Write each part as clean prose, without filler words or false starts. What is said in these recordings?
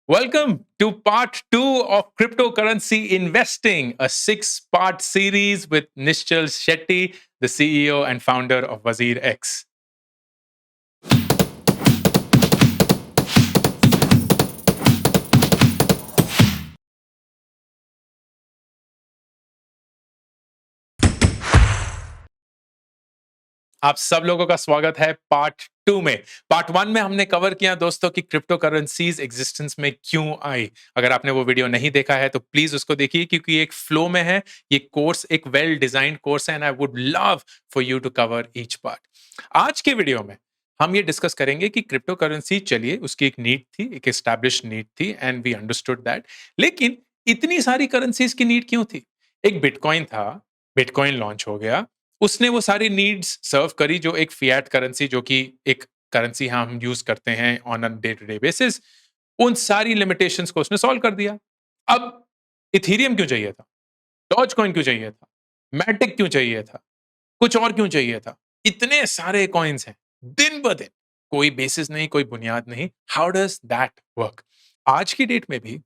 Welcome to part two of cryptocurrency investing, a six-part series with Nishchal Shetty, the CEO and founder of Wazir X. आप सब लोगों का स्वागत है part two में। Part one में हमने कवर किया दोस्तों कि क्रिप्टो करेंसीज एग्जिस्टेंस में क्यों आई। अगर आपने वो वीडियो नहीं देखा है तो प्लीज उसको देखिए क्योंकि एक फ्लो में है। ये कोर्स एक वेल डिजाइंड कोर्स है and I would love for you to cover each part. आज के वीडियो में हम ये डिस्कस करेंगे कि क्रिप्टो करेंसी चलिए उसकी एक नीड थी, एक एस्टैब्लिश नीड थी एंड वी अंडरस्टूड दैट। लेकिन इतनी सारी करेंसीज की नीड क्यों थी? एक बिटकॉइन था, बिटकॉइन लॉन्च हो गया, उसने वो सारी नीड्स सर्व करी जो एक फिएट करेंसी जो कि एक करेंसी हम यूज करते हैं on a day to day basis, उन सारी लिमिटेशंस को उसने सॉल्व कर दिया। अब इथेरियम क्यों चाहिए था? डॉज कॉइन क्यों चाहिए था? मैटिक क्यों चाहिए था? कुछ और क्यों चाहिए था? इतने सारे कॉइन्स हैं, दिन ब दिन कोई बेसिस नहीं, कोई बुनियाद नहीं। How does that work? आज की डेट में भी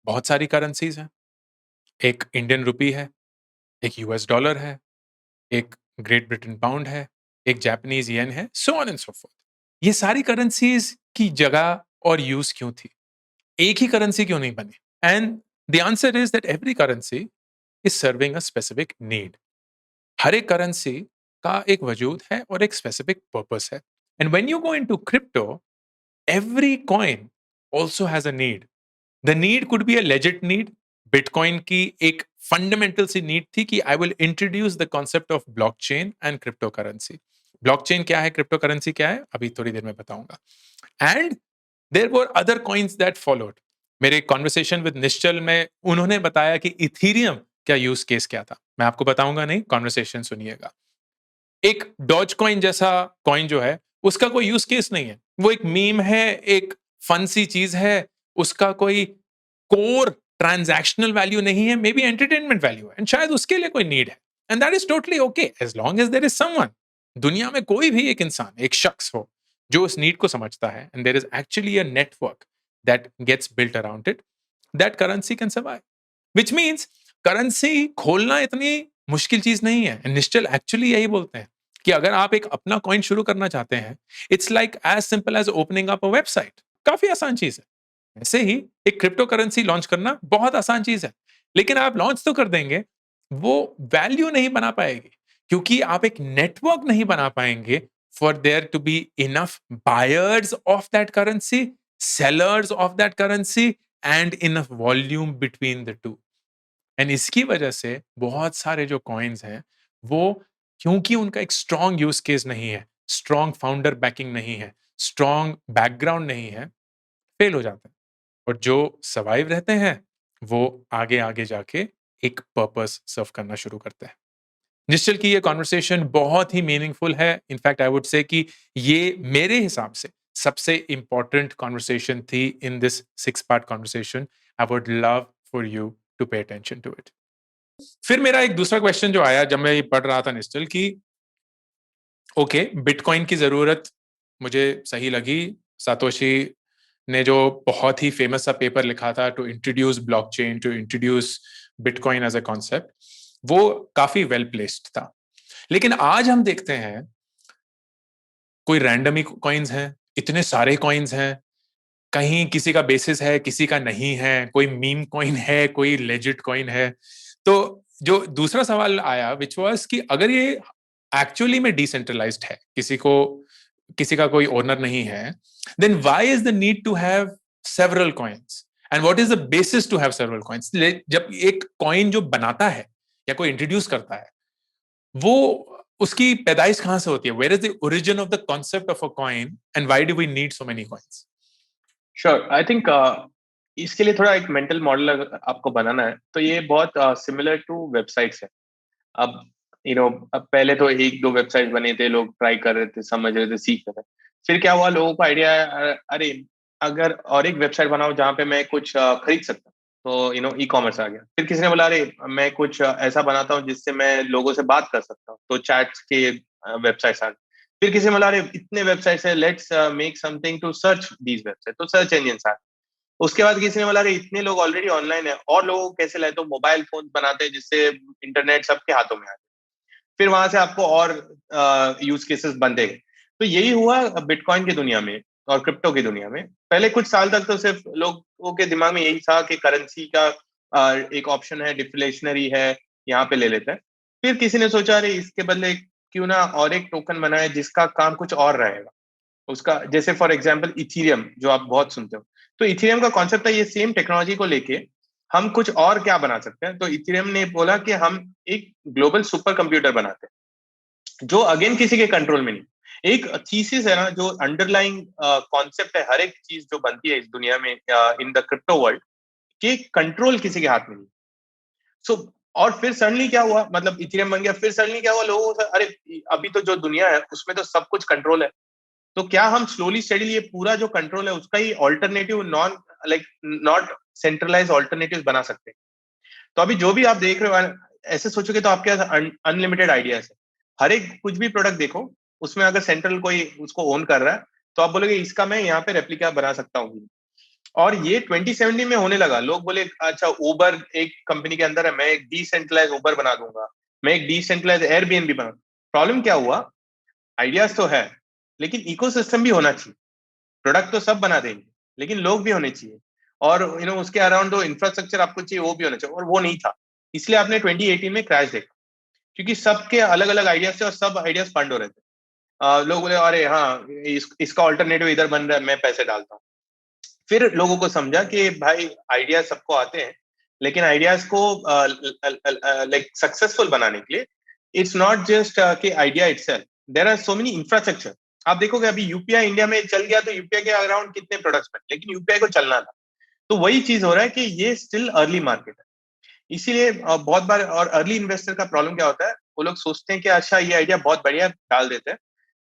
बहुत सारी करेंसीज हैं। एक इंडियन रुपी है, एक यूएस डॉलर है, एक ग्रेट ब्रिटेन पाउंड है, एक जापानीज येन है, so on and so fourth. ये सारी करेंसीज की जगह और यूज क्यों थी? एक ही करेंसी क्यों नहीं बनी? And the answer is that every currency is serving a specific need. हर एक करेंसी का एक वजूद है और एक स्पेसिफिक पर्पस है। And when you go into crypto, every coin also has a need. The need could be a legit need. Bitcoin की एक फंडामेंटल सी नीड थी कि I will introduce the concept of blockchain and crypto currency. Blockchain क्या है, crypto currency क्या है, अभी थोड़ी देर में बताऊंगा। And there were other coins that followed. मेरे कॉन्वर्सेशन विद निश्चल में उन्होंने बताया कि इथीरियम क्या यूज केस क्या था। मैं आपको बताऊंगा नहीं, कॉन्वर्सेशन सुनिएगा। एक डॉज कॉइन जैसा कॉइन जो है उसका कोई यूज केस नहीं है, वो एक मीम है, एक फन सी चीज है, उसका कोई कोर ट्रांजैक्शनल वैल्यू नहीं है, मे बी एंटरटेनमेंट वैल्यू है एंड शायद उसके लिए कोई नीड है। And that is totally okay as long as there is someone, दुनिया में कोई भी एक इंसान, एक शख्स हो जो उस नीड को समझता है and there is actually a network that gets built around it, that currency can survive. Which means currency खोलना इतनी मुश्किल चीज नहीं है। निश्चल एक्चुअली यही बोलते हैं कि अगर आप एक अपना कॉइन शुरू करना चाहते हैं, it's like as simple as opening up a website. काफी आसान चीज है। ऐसे ही एक क्रिप्टो करेंसी लॉन्च करना बहुत आसान चीज है। लेकिन आप लॉन्च तो कर देंगे, वो वैल्यू नहीं बना पाएगी क्योंकि आप एक नेटवर्क नहीं बना पाएंगे for there to be enough buyers of that currency, sellers of that currency and enough volume between the two. And इसकी वजह से बहुत सारे जो कॉइन्स हैं वो, क्योंकि उनका एक स्ट्रॉन्ग यूज केस नहीं है, स्ट्रॉन्ग फाउंडर बैकिंग नहीं है, स्ट्रॉन्ग बैकग्राउंड नहीं है, फेल हो जाते हैं। और जो सर्वाइव रहते हैं वो आगे आगे जाके एक पर्पस सर्व करना शुरू करते हैं। निश्चल की ये कॉन्वर्सेशन बहुत ही मीनिंगफुल है। इनफैक्ट आई वुड से कि ये मेरे हिसाब से सबसे इंपॉर्टेंट कॉन्वर्सेशन थी in this six part conversation. I would love for you to pay attention to it. फिर मेरा एक दूसरा क्वेश्चन जो आया जब मैं ये पढ़ रहा था निश्चल की, ओके बिटकॉइन की जरूरत मुझे सही लगी। सातोशी ने जो बहुत ही फेमस सा पेपर लिखा था to introduce blockchain, to introduce bitcoin as a concept, वो काफी वेल प्लेस्ड था। लेकिन आज हम देखते हैं कोई रैंडम ही कॉइन्स हैं, इतने सारे कॉइन्स हैं, कहीं किसी का बेसिस है, किसी का नहीं है, कोई मीम कॉइन है, कोई लेजिट कॉइन है। तो जो दूसरा सवाल आया विच वाज कि अगर ये एक्चुअली में डिसेंट्रलाइज्ड है, किसी का कोई ओनर नहीं है, then why is the need to have several coins and what is the basis to have several coins? जब एक कॉइन जो बनाता है या कोई इंट्रोड्यूस करता है, वो उसकी पैदाइश कहां से होती है? Where is the origin of the concept of a coin and why do we need so many coins? Sure I think इसके लिए थोड़ा एक मेंटल मॉडल अगर आपको बनाना है तो ये बहुत सिमिलर टू वेबसाइट्स है। अब अब पहले तो एक दो वेबसाइट बने थे, लोग ट्राई कर रहे थे, समझ रहे थे, सीख रहे थे। फिर क्या हुआ, लोगों को आइडिया आया, अरे अगर और एक वेबसाइट बनाओ जहाँ पे मैं कुछ खरीद सकता हूँ, तो ई कॉमर्स आ गया। फिर किसी ने बोला अरे मैं कुछ ऐसा बनाता हूँ जिससे मैं लोगों से बात कर सकता हूँ, तो चैट्स के वेबसाइट्स आ गए। फिर किसी ने बोला अरे इतने वेबसाइट्स है, let's make something to search these website, तो सर्च इंजिन आ गए। उसके बाद किसी ने बोला अरे इतने लोग ऑलरेडी ऑनलाइन है और लोगों को कैसे लाए, तो मोबाइल फोन बनाते हैं जिससे इंटरनेट सबके हाथों में आ जाए। फिर वहां से आपको और यूज केसेस बनते गए। तो यही हुआ बिटकॉइन की दुनिया में और क्रिप्टो की दुनिया में। पहले कुछ साल तक तो सिर्फ लोगों के दिमाग में यही था कि करेंसी का एक ऑप्शन है, डिफ्लेशनरी है, यहाँ पे ले लेते हैं। फिर किसी ने सोचा अरे इसके बदले क्यों ना और एक टोकन बनाए जिसका काम कुछ और रहेगा उसका, जैसे फॉर एग्जांपल इथीरियम जो आप बहुत सुनते हो। तो इथीरियम का कॉन्सेप्ट है ये सेम टेक्नोलॉजी को लेके हम कुछ और क्या बना सकते हैं। तो इथीरियम ने बोला कि हम एक ग्लोबल सुपर कंप्यूटर बनाते हैं जो अगेन किसी के कंट्रोल में नहीं। एक थीसिस है ना, जो अंडरलाइंग कॉन्सेप्ट है हर एक चीज जो बनती है इस दुनिया में इन द क्रिप्टो वर्ल्ड, कि कंट्रोल किसी के हाथ में नहीं। सो और फिर सडनली क्या हुआ, मतलब इथेरियम बन गया, फिर सडनली क्या हुआ, लोगों को अरे अभी तो जो दुनिया है उसमें तो सब कुछ कंट्रोल है, तो क्या हम स्लोली स्टडीली ये पूरा जो कंट्रोल है उसका ही alternative non like not centralize alternative बना सकते हैं। तो अभी जो भी आप देख रहे हो ऐसे सोचोगे तो आपके पास अनलिमिटेड आइडियाज है। हर एक कुछ भी प्रोडक्ट देखो उसमें अगर सेंट्रल कोई उसको ओन कर रहा है तो आप बोलोगे इसका मैं यहाँ पे रेप्लिका बना सकता हूँ। और ये 2017 में होने लगा। लोग बोले अच्छा उबर एक कंपनी के अंदर है, मैं एक डिसेंट्रलाइज उबर बना दूंगा, मैं एक डिसेंट्रलाइज एयरबीएनबी बना। प्रॉब्लम क्या हुआ, आइडियाज तो है लेकिन इकोसिस्टम भी होना चाहिए। प्रोडक्ट तो सब बना देंगे लेकिन लोग भी होने चाहिए, और उसके अराउंड जो इंफ्रास्ट्रक्चर आपको चाहिए वो भी होना चाहिए, और वो नहीं था। इसलिए आपने 2018 में क्रैश देखा, क्योंकि सबके अलग अलग आइडियाज थे और सब आइडियाज फंड हो रहे थे। लोग बोले अरे हाँ इसका ऑल्टरनेटिव इधर बन रहा है, मैं पैसे डालता हूँ। फिर लोगों को समझा कि भाई आइडियाज सबको आते हैं लेकिन आइडियाज को लाइक सक्सेसफुल बनाने के लिए इट्स नॉट जस्ट कि idea itself, there are so many infrastructure. आप देखोगे अभी यूपीआई इंडिया में चल गया तो यूपीआई के अराउंड कितने प्रोडक्ट्स बने, लेकिन यूपीआई को चलना था। तो वही चीज हो रहा है कि ये स्टिल अर्ली मार्केट है। इसीलिए बहुत बार, और अर्ली इन्वेस्टर का प्रॉब्लम क्या होता है, वो लोग सोचते हैं कि अच्छा ये आइडिया बहुत बढ़िया, डाल देते हैं,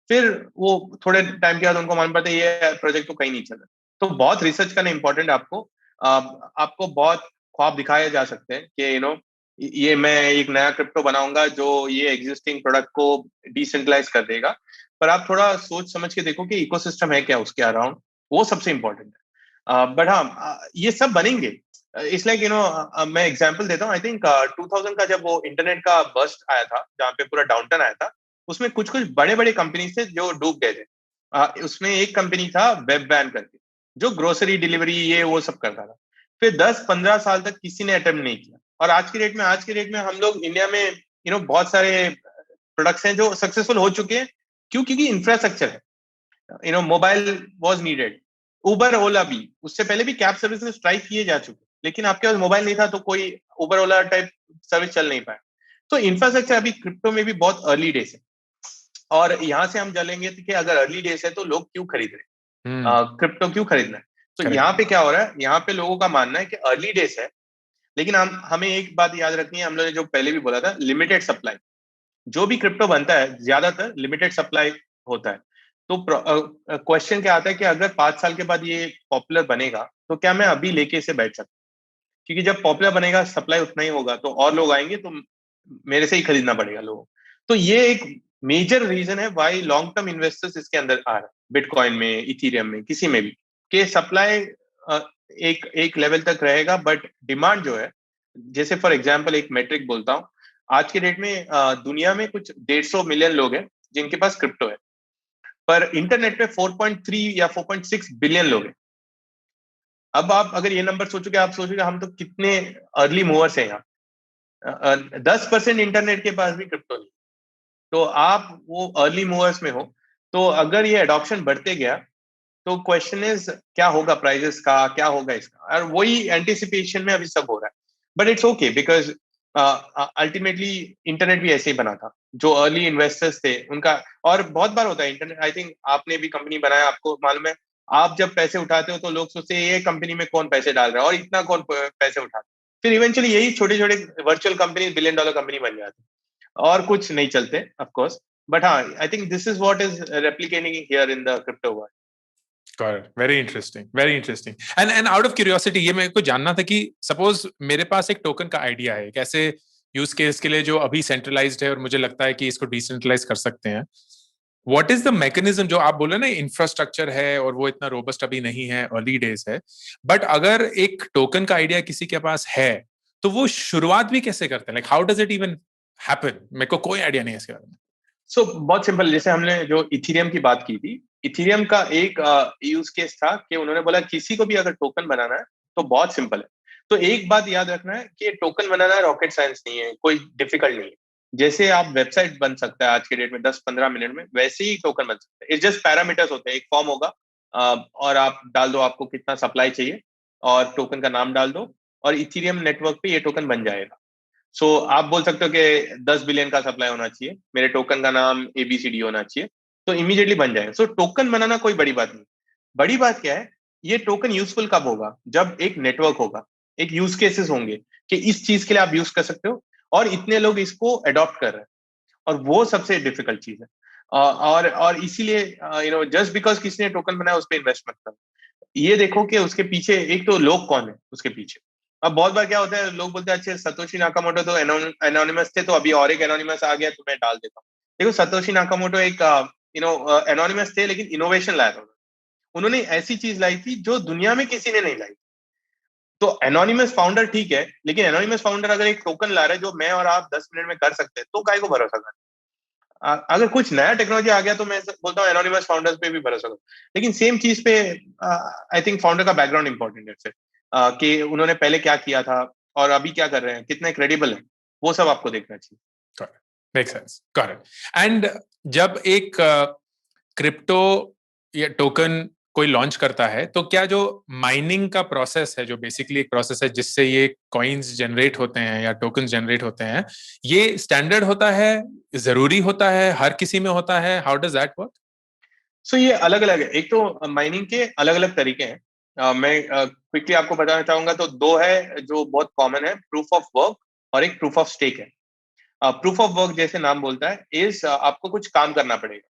फिर वो थोड़े टाइम के बाद उनको मालूम पड़ता है ये प्रोजेक्ट तो कहीं नहीं चल रहा। तो बहुत रिसर्च करना इंपॉर्टेंट है आपको। आपको बहुत ख्वाब दिखाए जा सकते हैं कि ये मैं एक नया क्रिप्टो बनाऊंगा जो ये एग्जिस्टिंग प्रोडक्ट को डिसेंट्रलाइज कर देगा, पर आप थोड़ा सोच समझ के देखो कि इकोसिस्टम है क्या उसके अराउंड, वो सबसे इंपॉर्टेंट है। बट हाँ ये सब बनेंगे। इट्स लाइक मैं एग्जांपल देता हूँ। आई थिंक 2000 का जब वो इंटरनेट का बस्ट आया था जहाँ पे पूरा डाउनटर्न आया था, उसमें कुछ कुछ बड़े बड़े कंपनी थे जो डूब गए थे। उसमें एक कंपनी था वेब बैन करके, जो ग्रोसरी डिलीवरी ये वो सब करता था। फिर 10-15 साल तक किसी ने अटेम्प्ट नहीं किया, और आज के डेट में हम लोग इंडिया में बहुत सारे प्रोडक्ट्स हैं जो सक्सेसफुल हो चुके हैं। क्यों? क्योंकि इंफ्रास्ट्रक्चर है। Mobile was needed. Uber Ola भी, उससे पहले भी कैब सर्विसेज ट्राई किए जा चुके, लेकिन आपके पास मोबाइल नहीं था तो कोई उबर ओला टाइप सर्विस चल नहीं पाया। तो इंफ्रास्ट्रक्चर अभी क्रिप्टो में भी बहुत अर्ली डेज है, और यहाँ से हम चलेंगे कि अगर अर्ली डेज है तो लोग क्यों खरीद रहे, क्रिप्टो क्यों खरीदना है। तो यहाँ पे क्या हो रहा है, यहाँ पे लोगों का मानना है कि अर्ली डेज है, लेकिन हमें एक बात याद रखनी है, हम लोगों ने जो पहले भी बोला था, लिमिटेड सप्लाई। जो भी क्रिप्टो बनता है ज्यादातर लिमिटेड सप्लाई होता है। तो क्वेश्चन क्या आता है कि अगर 5 साल के बाद ये पॉपुलर बनेगा तो क्या मैं अभी लेके इसे बैठ सकता हूँ? क्योंकि जब पॉपुलर बनेगा सप्लाई उतना ही होगा तो और लोग आएंगे, तो मेरे से ही खरीदना पड़ेगा लोगों को। तो ये एक मेजर रीजन है वाई लॉन्ग टर्म इन्वेस्टर्स इसके अंदर आ रहे हैं, बिटकॉइन में, इथीरियम में, किसी में भी, कि सप्लाई एक एक लेवल तक रहेगा, बट डिमांड जो है, जैसे फॉर एग्जांपल एक मेट्रिक बोलता हूँ, आज के डेट में दुनिया में कुछ 150 मिलियन लोग हैं जिनके पास क्रिप्टो है, पर इंटरनेट पे 4.3 या 4.6 बिलियन लोग हैं। अब आप अगर ये नंबर सोचोगे, आप सोचोगे हम तो कितने अर्ली मूवर्स हैं यहाँ। 10% इंटरनेट के पास भी क्रिप्टो नहीं, तो आप वो अर्ली मूवर्स में हो। तो अगर ये अडॉप्शन बढ़ते गया तो क्वेश्चन इज क्या होगा प्राइजेस का, क्या होगा इसका, और वही एंटिसिपेशन में अभी सब हो रहा है। But it's okay because ultimately internet भी ऐसे ही बना था, जो अर्ली इन्वेस्टर्स थे उनका। और बहुत बार होता है इंटरनेट, आई थिंक आपने भी कंपनी बनाया, आपको मालूम है, आप जब पैसे उठाते हो तो लोग सोचते हैं ये कंपनी में कौन पैसे डाल रहा है और इतना कौन पैसे उठाता है। फिर इवेंचुअली यही छोटे छोटे virtual company billion dollar company बन जाती है, और कुछ नहीं चलते ऑफ कोर्स। बट हाँ, I think this is what is replicating here in the crypto world. Correct. Very interesting. Very interesting. And out of curiosity, ये मेरे को जानना था कि सपोज मेरे पास एक टोकन का आइडिया है, कैसे यूज केस के लिए जो अभी सेंट्रलाइज्ड है और मुझे लगता है कि इसको डिसेंट्रलाइज कर सकते हैं, व्हाट इज द मैकेनिज्म, जो आप बोले ना इंफ्रास्ट्रक्चर है और वो इतना रोबस्ट अभी नहीं है, अर्ली डेज है, बट अगर एक टोकन का आइडिया किसी के पास है तो वो शुरुआत भी कैसे करते हैं? Like how does it even happen? मेरे को कोई आइडिया नहीं है इसके बारे में। बहुत सिंपल, जैसे हमने जो इथीरियम की बात की थी, इथीरियम का एक यूज केस था कि उन्होंने बोला किसी को भी अगर टोकन बनाना है तो बहुत सिंपल है। तो एक बात याद रखना है कि टोकन बनाना रॉकेट साइंस नहीं है, कोई डिफिकल्ट नहीं है। जैसे आप वेबसाइट बन सकता है आज के डेट में 10-15 मिनट में, वैसे ही टोकन बन सकता है। इट्स जस्ट पैरामीटर्स होते हैं, एक फॉर्म होगा और आप डाल दो आपको कितना सप्लाई चाहिए और टोकन का नाम डाल दो और इथीरियम नेटवर्क पे ये टोकन बन जाएगा। आप बोल सकते हो कि 10 बिलियन का सप्लाई होना चाहिए, मेरे टोकन का नाम ABCD होना चाहिए, तो इमीडिएटली बन जाएगा। टोकन बनाना कोई बड़ी बात नहीं। बड़ी बात क्या है, ये टोकन यूजफुल कब होगा? जब एक नेटवर्क होगा, एक यूज केसेस होंगे कि इस चीज के लिए आप यूज कर सकते हो और इतने लोग इसको अडॉप्ट कर रहे हैं, और वो सबसे डिफिकल्ट चीज है। और इसीलिए जस्ट बिकॉज किसी ने टोकन बनाया उस पर इन्वेस्ट मत करो। ये देखो कि उसके पीछे एक तो लोग कौन है उसके पीछे। अब बहुत बार क्या होता है, लोग बोलते हैं अच्छे सतोशी नाकामोटो तो एनोनिमस थे, तो अभी और एक एनोनिमस आ गया तो मैं डाल देता हूँ। देखो, सतोशी नाकामोटो एक एनोनिमस थे, लेकिन इनोवेशन लाया था उन्होंने। ऐसी चीज लाई थी जो दुनिया में किसी ने नहीं लाई। तो एनोनिमस फाउंडर ठीक है, लेकिन एनोनिमस फाउंडर अगर एक टोकन ला रहा है जो मैं और आप 10 मिनट में कर सकते हैं, तो काय को भरोसा कर। अगर कुछ नया टेक्नोलॉजी आ गया तो मैं बोलता हूँ एनोनिमस फाउंडर्स पे भी भरोसा करो। लेकिन सेम चीज पे आई थिंक फाउंडर का बैकग्राउंड इंपॉर्टेंट है फिर, कि उन्होंने पहले क्या किया था और अभी क्या कर रहे हैं, कितने क्रेडिबल है, वो सब आपको देखना चाहिए। Make sense, got it. And जब एक क्रिप्टो या टोकन कोई लॉन्च करता है तो क्या जो माइनिंग का प्रोसेस है, जो बेसिकली एक प्रोसेस है जिससे ये कॉइन्स जनरेट होते हैं या टोकन जनरेट होते हैं, ये स्टैंडर्ड होता है, जरूरी होता है, हर किसी में होता है? How does that work? ये अलग अलग है। एक तो माइनिंग के अलग अलग तरीके हैं। मैं क्विकली आपको बताना चाहूंगा। तो दो है जो बहुत कॉमन है, प्रूफ ऑफ वर्क और एक प्रूफ ऑफ स्टेक है। प्रूफ ऑफ वर्क जैसे नाम बोलता है, इज आपको कुछ काम करना पड़ेगा।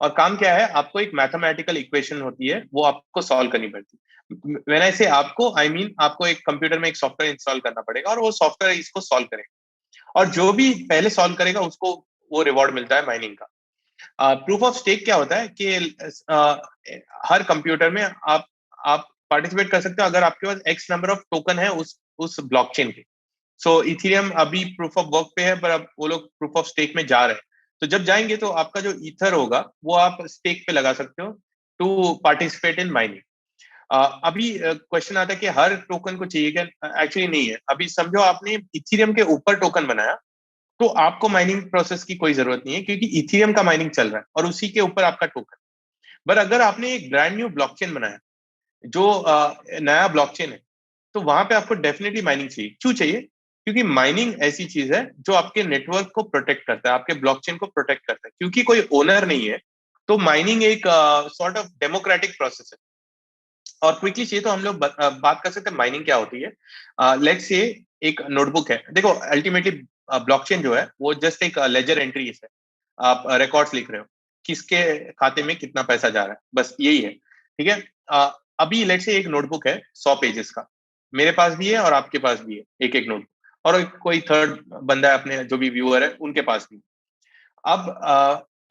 और काम क्या है, आपको एक मैथमेटिकल इक्वेशन होती है, वो आपको सॉल्व करनी पड़ती है। व्हेन आई से आपको, आई मीन आपको एक कंप्यूटर में एक सॉफ्टवेयर इंस्टॉल करना पड़ेगा और वो सॉफ्टवेयर इसको सॉल्व करेगा, और जो भी पहले सॉल्व करेगा उसको वो रिवॉर्ड मिलता है माइनिंग का। प्रूफ ऑफ स्टेक क्या होता है कि हर कंप्यूटर में आप पार्टिसिपेट कर सकते हो अगर आपके पास एक्स नंबर ऑफ टोकन है उस ब्लॉकचेन के। इथेरियम अभी प्रूफ ऑफ वर्क पे है, पर अब वो लोग प्रूफ ऑफ स्टेक में जा रहे हैं। तो जब जाएंगे तो आपका जो ईथर होगा वो आप स्टेक पे लगा सकते हो टू पार्टिसिपेट इन माइनिंग। अभी क्वेश्चन आता है कि हर टोकन को चाहिए क्या? एक्चुअली नहीं है। अभी समझो आपने इथेरियम के ऊपर टोकन बनाया, तो आपको माइनिंग प्रोसेस की कोई जरूरत नहीं है, क्योंकि इथेरियम का माइनिंग चल रहा है और उसी के ऊपर आपका टोकन। पर अगर आपने एक ब्रांड न्यू ब्लॉकचेन बनाया, जो नया ब्लॉकचेन है, तो वहां पे आपको डेफिनेटली माइनिंग चाहिए। क्यों चाहिए? क्योंकि माइनिंग ऐसी चीज है जो आपके नेटवर्क को प्रोटेक्ट करता है, आपके ब्लॉकचेन को प्रोटेक्ट करता है। क्योंकि कोई ओनर नहीं है, तो माइनिंग एक सॉर्ट ऑफ डेमोक्रेटिक प्रोसेस है। और क्विकली चाहिए तो हम लोग बात कर सकते हैं माइनिंग क्या होती है। लेट्स से एक नोटबुक है। देखो, अल्टीमेटली ब्लॉकचेन जो है वो जस्ट एक लेजर एंट्री है। आप रिकॉर्ड्स लिख रहे हो, किसके खाते में कितना पैसा जा रहा है, बस यही है। ठीक है। अभी लेट्स से एक नोटबुक है 100 पेजेस का, मेरे पास भी है और आपके पास भी है एक एक नोटबुक, और कोई थर्ड बंदा है अपने जो भी व्यूअर है उनके पास भी। अब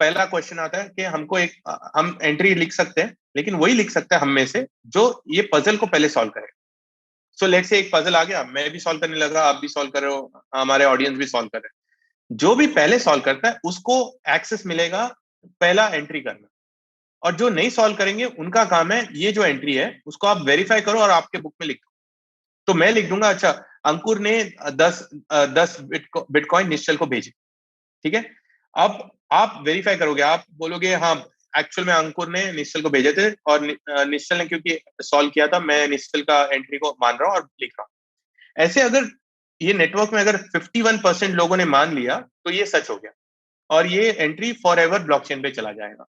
पहला क्वेश्चन आता है कि हमको एक हम एंट्री लिख सकते हैं, लेकिन वही लिख सकते हैं हम में से जो ये पजल को पहले सॉल्व करे। लेट्स से एक पजल आ गया, मैं भी सॉल्व करने लगा, आप भी सॉल्व कर रहे हो, हमारे ऑडियंस भी सॉल्व कर रहे हैं। जो भी पहले सॉल्व करता है उसको एक्सेस मिलेगा पहला एंट्री करना, और जो नहीं सॉल्व करेंगे उनका काम है ये जो एंट्री है उसको आप वेरीफाई करो और आपके बुक में लिखो। तो मैं लिख दूंगा, अच्छा अंकुर ने 10 बिटकॉइन निश्चल को भेजे। ठीक है। अब आप वेरीफाई करोगे, आप बोलोगे हाँ एक्चुअल में अंकुर ने निश्चल को भेजे थे, और निश्चल ने क्योंकि सॉल्व किया था, मैं निश्चल का एंट्री को मान रहा हूँ और लिख रहा हूँ। ऐसे अगर ये नेटवर्क में अगर 51% लोगों ने मान लिया तो ये सच हो गया, और ये एंट्री फॉर एवर ब्लॉकचेन पे चला जाएगा।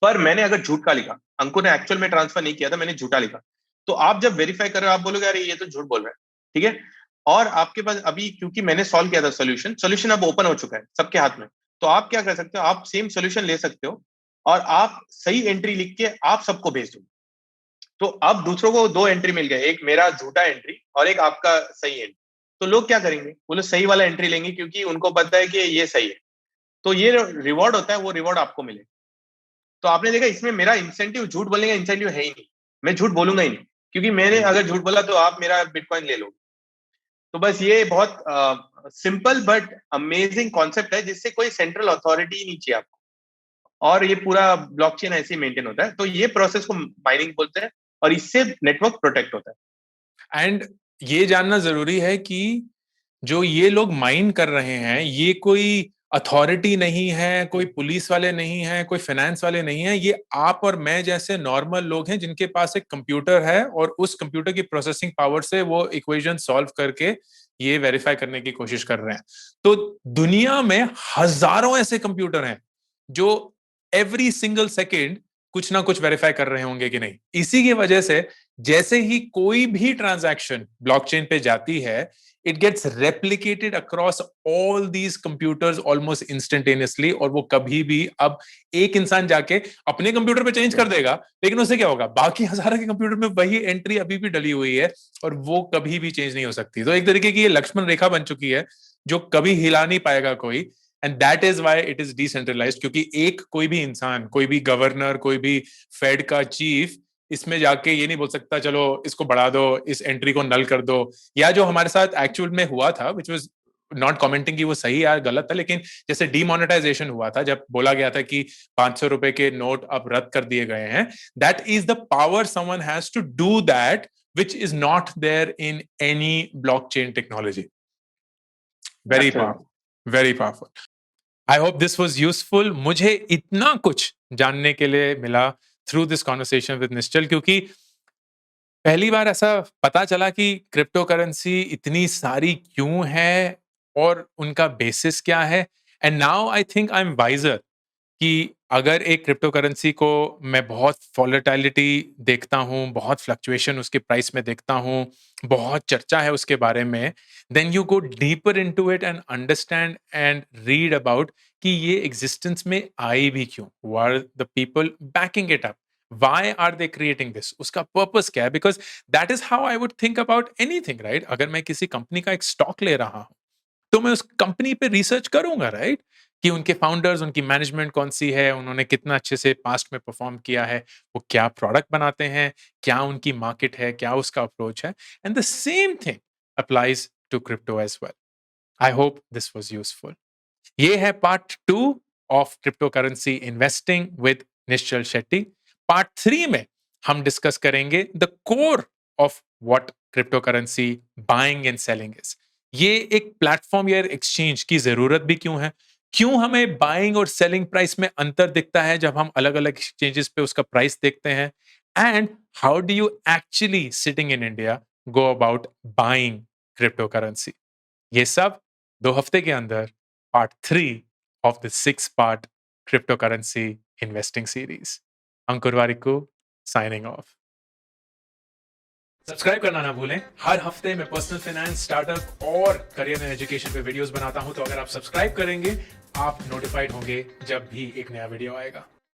पर मैंने अगर झूठ का लिखा, अंकुर ने एक्चुअल में ट्रांसफर नहीं किया था, मैंने झूठा लिखा, तो आप जब वेरीफाई कर रहे हो आप बोलोगे अरे ये तो झूठ बोल रहा है। ठीक है। और आपके पास अभी, क्योंकि मैंने सॉल्व किया था सोल्यूशन, सोल्यूशन अब ओपन हो चुका है सबके हाथ में, तो आप क्या कर सकते हो, आप सेम सोल्यूशन ले सकते हो और आप सही एंट्री लिख के आप सबको भेज दो। तो अब दूसरों को दो एंट्री मिल गए, एक मेरा झूठा एंट्री और एक आपका सही एंट्री। तो लोग क्या करेंगे, वो लोग सही वाला एंट्री लेंगे, क्योंकि उनको पता है कि ये सही है। तो ये रिवॉर्ड होता है, वो रिवॉर्ड आपको मिलेगा। तो आपने देखा इसमें मेरा इंसेंटिव, झूठ बोलने का इंसेंटिव है ही नहीं, मैं झूठ बोलूंगा ही नहीं, क्योंकि मैंने अगर झूठ बोला तो आप मेरा बिटकॉइन ले लोगे। तो बस ये बहुत सिंपल बट अमेजिंग कॉन्सेप्ट है, जिससे कोई सेंट्रल अथॉरिटी ही नहीं चाहिए आपको, और ये पूरा ब्लॉकचेन ऐसे ही मेंटेन होता है। तो ये प्रोसेस को माइनिंग बोलते हैं, और इससे नेटवर्क प्रोटेक्ट होता है। एंड ये जानना जरूरी है कि जो ये लोग माइन कर रहे हैं, ये कोई अथॉरिटी नहीं है, कोई पुलिस वाले नहीं है, कोई फाइनेंस वाले नहीं है, ये आप और मैं जैसे नॉर्मल लोग हैं जिनके पास एक कंप्यूटर है, और उस कंप्यूटर की प्रोसेसिंग पावर से वो इक्वेशन सॉल्व करके ये वेरीफाई करने की कोशिश कर रहे हैं। तो दुनिया में हजारों ऐसे कंप्यूटर हैं जो एवरी सिंगल सेकेंड कुछ ना कुछ वेरीफाई कर रहे होंगे कि नहीं। इसी की वजह से जैसे ही कोई भी ट्रांजैक्शन ब्लॉकचेन पे जाती है, it gets replicated across all these computers almost instantaneously, और वो कभी भी अब एक इंसान जाके अपने कंप्यूटर पे चेंज कर देगा, लेकिन उससे क्या होगा, बाकी हजारों के कंप्यूटर में वही एंट्री अभी भी डली हुई है और वो कभी भी चेंज नहीं हो सकती। तो एक तरीके की ये लक्ष्मण रेखा बन चुकी है जो कभी हिला नहीं पाएगा कोई, and that is why it is decentralized, क्योंकि एक कोई भी इंसान, कोई भी गवर्नर, कोई भी फेड का चीफ इसमें जाके ये नहीं बोल सकता चलो इसको बढ़ा दो, इस एंट्री को नल कर दो। या जो हमारे साथ एक्चुअल में हुआ था, विच वाज नॉट कमेंटिंग कि वो सही या गलत था, लेकिन जैसे डीमोनेटाइजेशन हुआ था, जब बोला गया था कि 500 रुपए के नोट अब रद्द कर दिए गए हैं, that is the power someone has to do that which is not there in any blockchain technology. Very powerful, very powerful. I hope this was useful. मुझे इतना कुछ जानने के लिए मिला through this conversation with Nishchal, क्योंकि पहली बार ऐसा पता चला कि क्रिप्टो करेंसी इतनी सारी क्यों है और उनका बेसिस क्या है। And now I think I am wiser कि अगर एक क्रिप्टो करेंसी को मैं बहुत वॉलेटिलिटी देखता हूँ, बहुत फ्लक्चुएशन उसके प्राइस में देखता हूँ, बहुत चर्चा है उसके बारे में, then you go deeper into it and understand and read about कि ये एग्जिस्टेंस में आई भी क्यों, who are the people backing it up, why are they creating this, उसका पर्पस क्या है, because that is how I would think about anything, right. अगर मैं किसी कंपनी का एक स्टॉक ले रहा हूं तो मैं उस कंपनी पे रिसर्च करूंगा, राइट, कि उनके फाउंडर्स, उनकी मैनेजमेंट कौन सी है, उन्होंने कितना अच्छे से पास्ट में परफॉर्म किया है, वो क्या प्रोडक्ट बनाते हैं, क्या उनकी मार्केट है, क्या उसका अप्रोच है। And the same thing applies to crypto as well. I hope this was useful. ये है part 2 of crypto currency investing with Nishchal Shetty. Part 3 में हम डिस्कस करेंगे the core of what crypto currency buying and selling is. ये एक platform या exchange की जरूरत भी क्यों है, क्यों हमें बाइंग और सेलिंग प्राइस में अंतर दिखता है जब हम अलग अलग एक्सचेंजेस पे उसका प्राइस देखते हैं, and how do you actually sitting in India go about buying crypto currency. ये सब 2 हफ्ते के अंदर part 3 of the 6-part cryptocurrency investing series. Ankur Warikoo signing off. Subscribe करना ना भूलें। हर हफ्ते मैं पर्सनल फाइनेंस, स्टार्टअप और करियर एंड एजुकेशन पे वीडियोस बनाता हूं, तो अगर आप सब्सक्राइब करेंगे आप नोटिफाइड होंगे जब भी एक नया वीडियो आएगा।